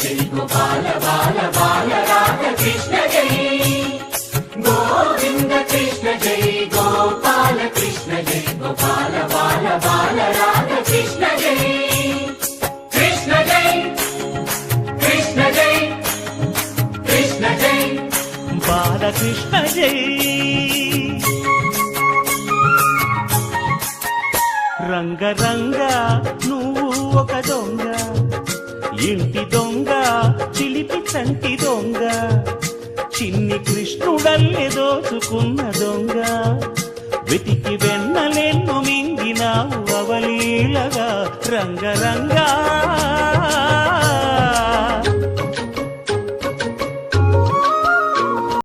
జై గోపాల బాల బాల రాధ కృష్ణ జై గోవింద కృష్ణ జై గోపాల కృష్ణ జై గోపాల బాల బాల రాధ కృష్ణ జై కృష్ణ జై కృష్ణ జై కృష్ణ జై బాలకృష్ణ జై రంగ రంగ నువ్వు ఒక దొంగ ఇంటి దొంగ చిలిపి చంటి దొంగ చిన్ని కృష్ణుడల్లె దోచుకున్న దొంగ వెతికి వెన్నలెన్ను మింగినావు అవలీలగా రంగ రంగా